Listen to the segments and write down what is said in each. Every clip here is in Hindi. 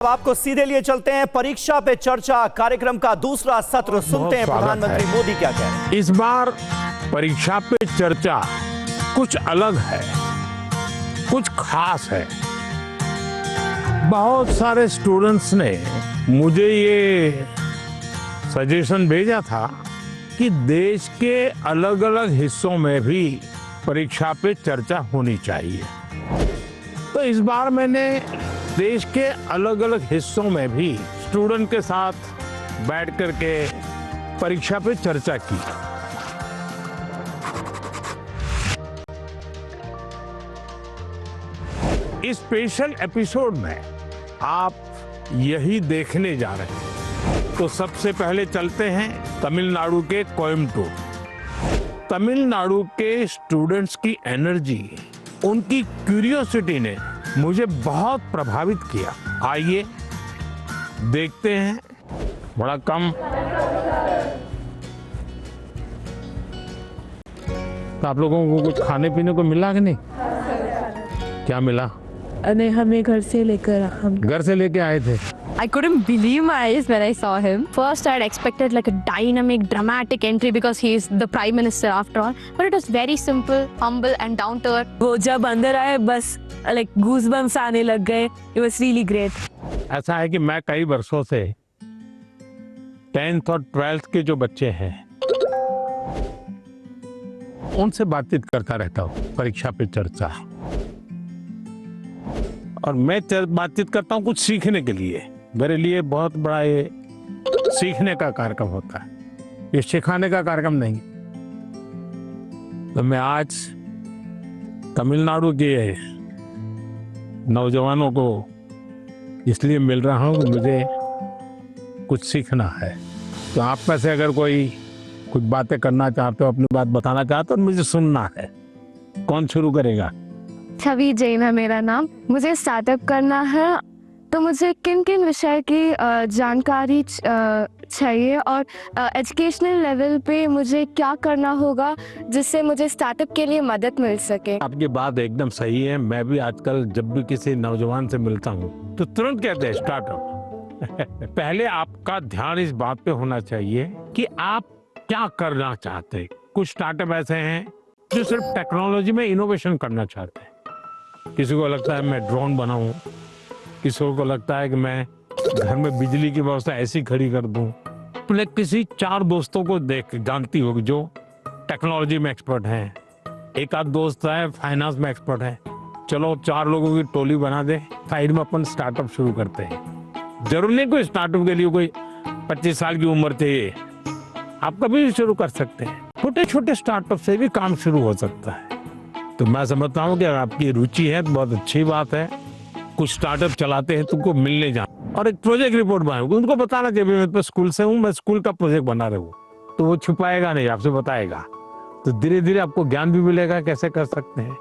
अब आपको सीधे लिए चलते हैं परीक्षा पे चर्चा कार्यक्रम का दूसरा सत्र। सुनते हैं प्रधानमंत्री मोदी क्या कह रहे हैं। इस बार परीक्षा पे चर्चा कुछ अलग है, कुछ खास है। बहुत सारे स्टूडेंट्स ने मुझे ये सजेशन भेजा था कि देश के अलग अलग हिस्सों में भी परीक्षा पे चर्चा होनी चाहिए। तो इस बार मैंने देश के अलग अलग हिस्सों में भी स्टूडेंट के साथ बैठ करके परीक्षा पे चर्चा की। इस स्पेशल एपिसोड में आप यही देखने जा रहे हैं। तो सबसे पहले चलते हैं तमिलनाडु के कोयम्बटूर। तमिलनाडु के स्टूडेंट्स की एनर्जी, उनकी क्यूरियोसिटी ने मुझे बहुत प्रभावित किया। आइए देखते हैं। बड़ा कम तो आप लोगों को कुछ खाने पीने को मिला कि नहीं? क्या मिला? नहीं, हमें घर से लेके आए थे। I couldn't believe my eyes when I saw him. First, I had expected like a dynamic, dramatic entry because he is the prime minister after all. But it was very simple, humble and down to earth. वो जब अंदर आए बस like goosebumps आने लग गए. It was really great. ऐसा है कि मैं कई वर्षों से 10th और 12th के जो बच्चे हैं उनसे बातचीत करता रहता हूँ परीक्षा पे चर्चा। और मैं बातचीत करता हूँ कुछ सीखने के लिए। मेरे लिए बहुत बड़ा ये सीखने का कार्यक्रम होता है, ये सिखाने का कार्यक्रम नहीं। तो मैं आज तमिलनाडु के नौजवानों को इसलिए मिल रहा हूँ कि मुझे कुछ सीखना है। तो आप में से अगर कोई कुछ बातें करना चाहते हो, अपनी बात बताना चाहते हो, मुझे सुनना है। कौन शुरू करेगा? छवि जैन है मेरा नाम। मुझे स्टार्टअप करना है, तो मुझे किन किन विषय की जानकारी चाहिए और एजुकेशनल लेवल पे मुझे क्या करना होगा जिससे मुझे स्टार्टअप के लिए मदद मिल सके। आपकी बात एकदम सही है। मैं भी आजकल जब भी किसी नौजवान से मिलता हूँ तो तुरंत कहते हैं स्टार्टअप। पहले आपका ध्यान इस बात पे होना चाहिए कि आप क्या करना चाहते हैं। कुछ स्टार्टअप ऐसे हैं जो सिर्फ टेक्नोलॉजी में इनोवेशन करना चाहते हैं। किसी को लगता है मैं ड्रोन बनाऊं, किसी को लगता है कि मैं घर में बिजली की व्यवस्था ऐसी खड़ी कर दूं। अपने किसी 4 दोस्तों को देख जानती होगी जो टेक्नोलॉजी में एक्सपर्ट हैं। एक आध दोस्त है फाइनेंस में एक्सपर्ट है। चलो 4 लोगों की टोली बना दे, साइड में अपन स्टार्टअप शुरू करते हैं। जरूर नहीं कोई स्टार्टअप के लिए कोई 25 साल की उम्र चाहिए, आप कभी भी शुरू कर सकते हैं। छोटे छोटे स्टार्टअप से भी काम शुरू हो सकता है। तो मैं समझता हूँ कि अगर आपकी रुचि है तो बहुत अच्छी बात है। कुछ स्टार्टअप चलाते हैं, तुमको मिलने जाओ और एक प्रोजेक्ट रिपोर्ट बनाओगे। उनको बताना चाहिए मैं तो स्कूल से हूँ, मैं स्कूल का प्रोजेक्ट बना रहा हूँ। तो वो छुपाएगा नहीं, आपसे बताएगा। तो धीरे धीरे आपको ज्ञान भी मिलेगा कैसे कर सकते हैं।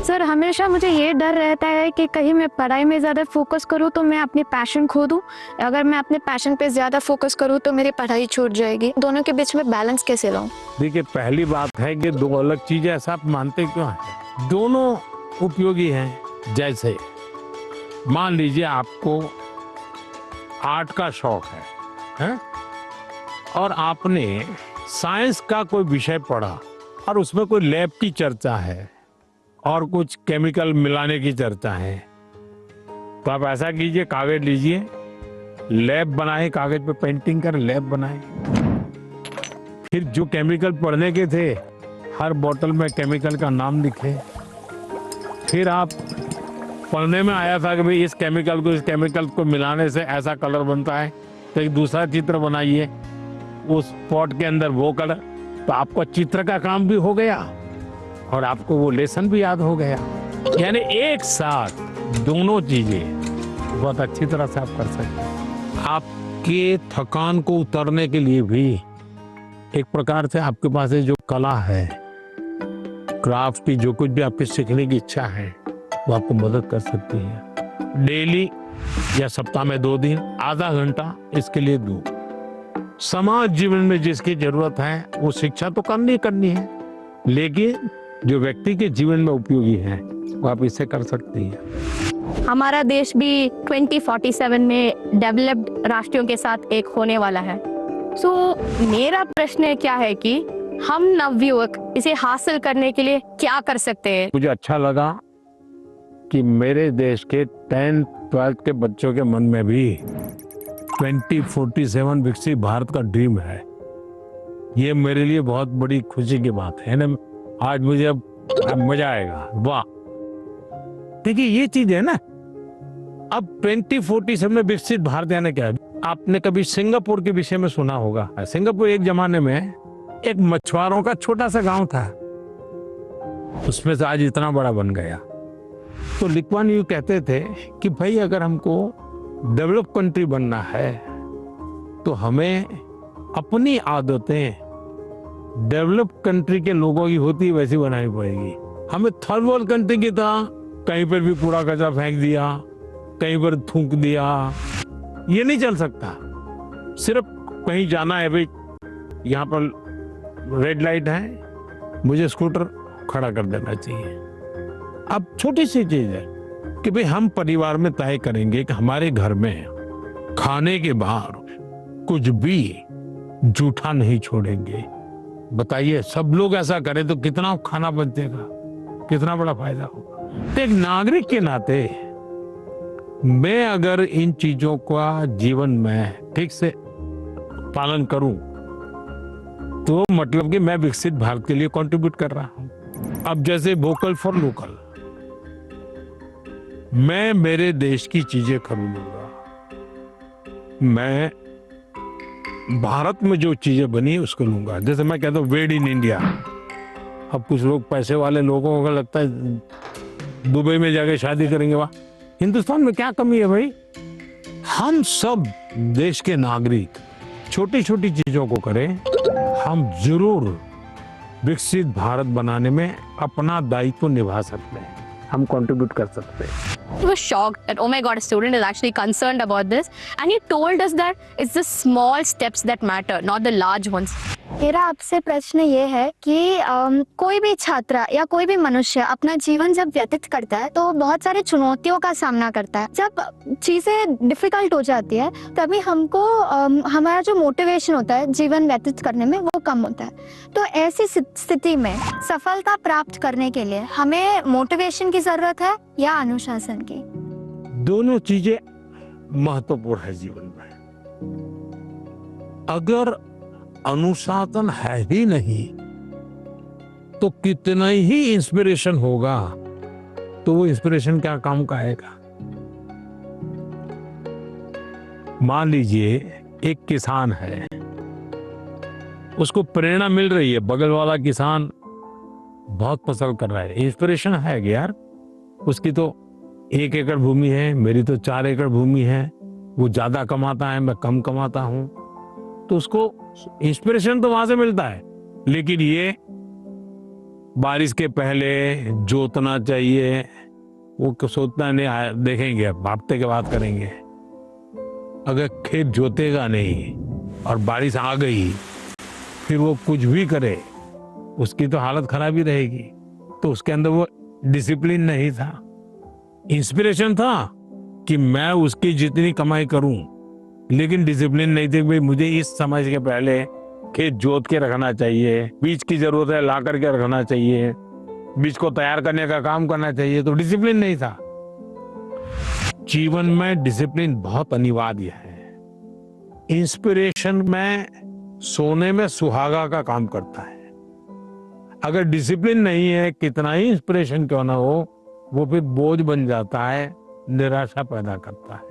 सर, हमेशा मुझे ये डर रहता है कि कहीं मैं पढ़ाई में ज़्यादा फोकस करूँ तो मैं अपनी पैशन खो दूँ। अगर मैं अपने पैशन पे ज़्यादा फोकस करूँ तो मेरी पढ़ाई छूट जाएगी। दोनों के बीच में बैलेंस कैसे लाऊं? देखिए, पहली बात है कि 2 अलग चीजें ऐसा आप मानते क्यों हैं? दोनों उपयोगी हैं। जैसे मान लीजिए आपको आर्ट का शौक है? और आपने साइंस का कोई विषय पढ़ा और उसमें कोई लैब की चर्चा है और कुछ केमिकल मिलाने की चर्चा है। तो आप ऐसा कीजिए, कागज लीजिए, लैब बनाए, कागज पे पेंटिंग कर लैब बनाए। फिर जो केमिकल पढ़ने के थे हर बोतल में केमिकल का नाम लिखे। फिर आप पढ़ने में आया था कि भाई इस केमिकल को मिलाने से ऐसा कलर बनता है, तो एक दूसरा चित्र बनाइए उस पॉट के अंदर वो कलर। तो आपको चित्र का काम भी हो गया और आपको वो लेसन भी याद हो गया। यानी एक साथ दोनों चीजें बहुत अच्छी तरह से आप कर सकते हैं। आपके थकान को उतरने के लिए भी एक प्रकार से आपके पास जो कला है, क्राफ्ट की जो कुछ भी आपकी सीखने की इच्छा है, वो आपको मदद कर सकती है। डेली या सप्ताह में 2 दिन आधा घंटा इसके लिए दो। समाज जीवन में जिसकी जरूरत है वो शिक्षा तो करनी है, लेकिन जो व्यक्ति के जीवन में उपयोगी है वो आप इसे कर सकती हैं। हमारा देश भी 2047 में डेवलप्ड राष्ट्रों के साथ एक होने वाला है। सो मेरा प्रश्न क्या है कि हम नवयुवक इसे हासिल करने के लिए क्या कर सकते हैं? मुझे अच्छा लगा कि मेरे देश के 10th 12th के बच्चों के मन में भी 2047 विकसित भारत का ड्रीम है। ये मेरे लिए बहुत बड़ी खुशी की बात है ना। आज मुझे अब मजा आएगा। वाह, देखिए ये चीज है ना। अब 2047 में विकसित भारत यानी क्या है? आपने कभी सिंगापुर के विषय में सुना होगा। सिंगापुर एक जमाने में एक मछुआरों का छोटा सा गांव था, उसमें से आज इतना बड़ा बन गया। तो ली कुआन यू कहते थे कि भाई अगर हमको डेवलप कंट्री बनना है तो हमें अपनी आदतें डेवलप कंट्री के लोगों की होती वैसी बनानी पड़ेगी। हमें थर्ड वर्ल्ड कंट्री की तरह कहीं पर भी कूड़ा कचरा फेंक दिया, कहीं पर थूक दिया, ये नहीं चल सकता। सिर्फ कहीं जाना है, भाई यहाँ पर रेड लाइट है, मुझे स्कूटर खड़ा कर देना चाहिए। अब छोटी सी चीज है कि भाई हम परिवार में तय करेंगे कि हमारे घर में खाने के बाहर कुछ भी जूठा नहीं छोड़ेंगे। बताइए, सब लोग ऐसा करें तो कितना खाना बचेगा, कितना बड़ा फायदा होगा। तो एक नागरिक के नाते मैं अगर इन चीजों का जीवन में ठीक से पालन करूं तो मतलब कि मैं विकसित भारत के लिए कंट्रीब्यूट कर रहा हूं। अब जैसे वोकल फॉर लोकल, मैं मेरे देश की चीजें खरीदूंगा। मैं भारत में जो चीजें बनी उसको लूंगा। जैसे मैं कहता हूँ मेड इन इंडिया। अब कुछ लोग, पैसे वाले लोगों को लगता है दुबई में जाके शादी करेंगे। वाह, हिंदुस्तान में क्या कमी है भाई? हम सब देश के नागरिक छोटी छोटी चीजों को करें, हम जरूर विकसित भारत बनाने में अपना दायित्व निभा सकते हैं, हम कंट्रीब्यूट कर सकते हैं। I was shocked that, oh my God, a student is actually concerned about this. And he told us that it's the small steps that matter, not the large ones. मेरा आपसे प्रश्न ये है कि कोई भी छात्र या कोई भी मनुष्य अपना जीवन जब व्यतीत करता है तो बहुत सारी चुनौतियों का सामना करता है। जब चीज़ें डिफिकल्ट हो जाती है तभी हमको हमारा जो मोटिवेशन होता है जीवन व्यतीत करने में वो कम होता है। तो ऐसी स्थिति में सफलता प्राप्त करने के लिए हमें मोटिवेशन की जरूरत है या अनुशासन की? दोनों चीजें महत्वपूर्ण है जीवन में। अगर अनुशासन है ही नहीं तो कितना ही इंस्पिरेशन होगा तो वो इंस्पिरेशन क्या काम का आएगा? मान लीजिए एक किसान है, उसको प्रेरणा मिल रही है, बगल वाला किसान बहुत फसल कर रहा है, इंस्पिरेशन है कि यार उसकी तो 1 एकड़ भूमि है, मेरी तो 4 एकड़ भूमि है, वो ज्यादा कमाता है, मैं कम कमाता हूं, तो उसको इंस्पिरेशन तो वहां से मिलता है। लेकिन ये बारिश के पहले जोतना चाहिए, वो सोचना नहीं, देखेंगे अब हफ्ते के बाद करेंगे। अगर खेत जोतेगा नहीं और बारिश आ गई फिर वो कुछ भी करे, उसकी तो हालत खराब ही रहेगी। तो उसके अंदर वो डिसिप्लिन नहीं था, इंस्पिरेशन था कि मैं उसकी जितनी कमाई करूं, लेकिन डिसिप्लिन नहीं थी। भाई मुझे इस समय के पहले खेत जोत के रखना चाहिए, बीज की जरूरत है ला करके रखना चाहिए, बीज को तैयार करने का काम करना चाहिए, तो डिसिप्लिन नहीं था। जीवन में डिसिप्लिन बहुत अनिवार्य है। इंस्पिरेशन में सोने में सुहागा का काम करता है। अगर डिसिप्लिन नहीं है, कितना ही इंस्पिरेशन क्यों ना हो, वो फिर बोझ बन जाता है, निराशा पैदा करता है।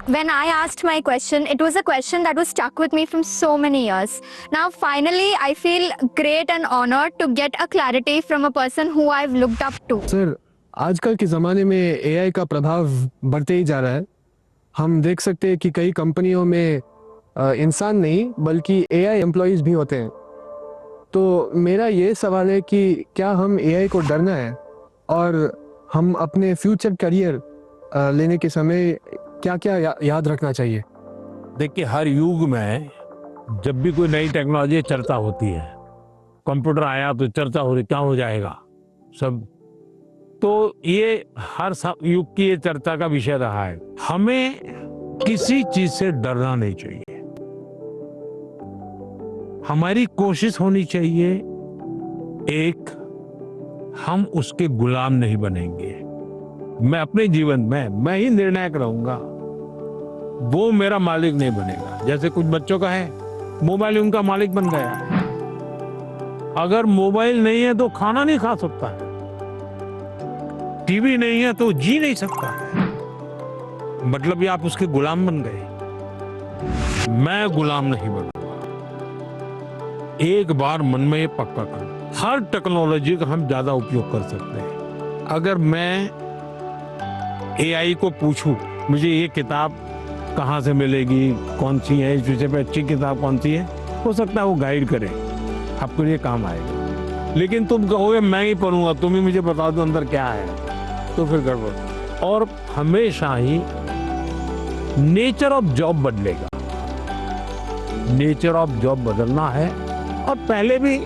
When I asked my question, it was a question that was stuck with me from so many years. Now, finally, I feel great and honored to get a clarity from a person who I've looked up to. Sir, आजकल के ज़माने में AI का प्रभाव बढ़ते ही जा रहा है। हम देख सकते हैं कि कई कंपनियों में इंसान नहीं बल्कि AI एम्प्लॉयज़ भी होते हैं। तो मेरा ये सवाल है कि क्या हम AI को डरना है और हम अपने फ्यूचर करियर लेने के समय क्या क्या याद रखना चाहिए? देखिए, हर युग में जब भी कोई नई टेक्नोलॉजी चर्चा होती है, कंप्यूटर आया तो चर्चा हो रही, क्या हो जाएगा, सब तो ये हर युग की ये चर्चा का विषय रहा है। हमें किसी चीज से डरना नहीं चाहिए। हमारी कोशिश होनी चाहिए, एक, हम उसके गुलाम नहीं बनेंगे। मैं अपने जीवन में मैं ही निर्णायक रहूंगा, वो मेरा मालिक नहीं बनेगा। जैसे कुछ बच्चों का है, मोबाइल उनका मालिक बन गया। अगर मोबाइल नहीं है तो खाना नहीं खा सकता है, टीवी नहीं है तो जी नहीं सकता है। मतलब ये आप उसके गुलाम बन गए। मैं गुलाम नहीं बनूंगा। एक बार मन में ये पक्का कर, हर टेक्नोलॉजी का हम ज्यादा उपयोग कर सकते हैं। अगर मैं एआई को पूछूं मुझे ये किताब कहाँ से मिलेगी, कौन सी है, इस विषय पे अच्छी किताब कौन सी है, हो सकता है वो गाइड करे, आपको ये काम आएगा। लेकिन तुम कहोगे मैं ही पढ़ूंगा, तुम ही मुझे बता दो अंदर क्या है, तो फिर गड़बड़। और हमेशा ही नेचर ऑफ जॉब बदलेगा। नेचर ऑफ जॉब बदलना है। और पहले भी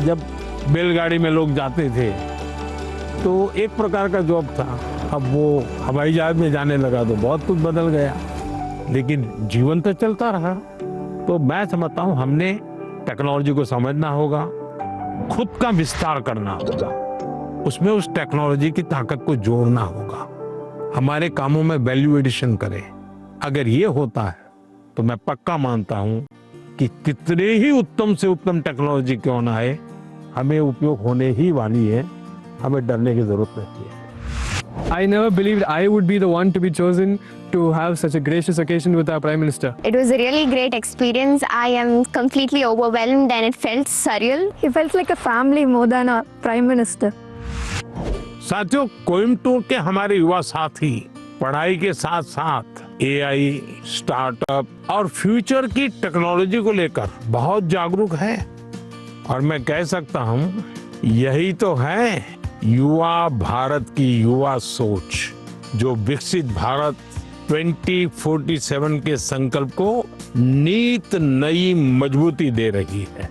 जब बैलगाड़ी में लोग जाते थे तो एक प्रकार का जॉब था, अब वो हवाई जहाज में जाने लगा तो बहुत कुछ बदल गया, लेकिन जीवन तो चलता रहा। तो मैं समझता हूँ हमने टेक्नोलॉजी को समझना होगा, खुद का विस्तार करना होगा, उसमें उस टेक्नोलॉजी की ताकत को जोड़ना होगा, हमारे कामों में वैल्यू एडिशन करें। अगर ये होता है तो मैं पक्का मानता हूं कि कितने ही उत्तम से उत्तम टेक्नोलॉजी क्यों ना है, हमें उपयोग होने ही वाली है, हमें डरने की जरूरत नहीं है। I never believed I would be the one to be chosen to have such a gracious occasion with our Prime Minister. It was a really great experience. I am completely overwhelmed and it felt surreal. It felt like a family more than a prime minister. साथियों, कोयम्बटूर के हमारे युवा साथी पढ़ाई के साथ साथ एआई, स्टार्टअप और फ्यूचर की टेक्नोलॉजी को लेकर बहुत जागरूक है। और मैं कह सकता हूं यही तो है युवा भारत की युवा सोच, जो विकसित भारत 2047 के संकल्प को नीत नई मजबूती दे रही है।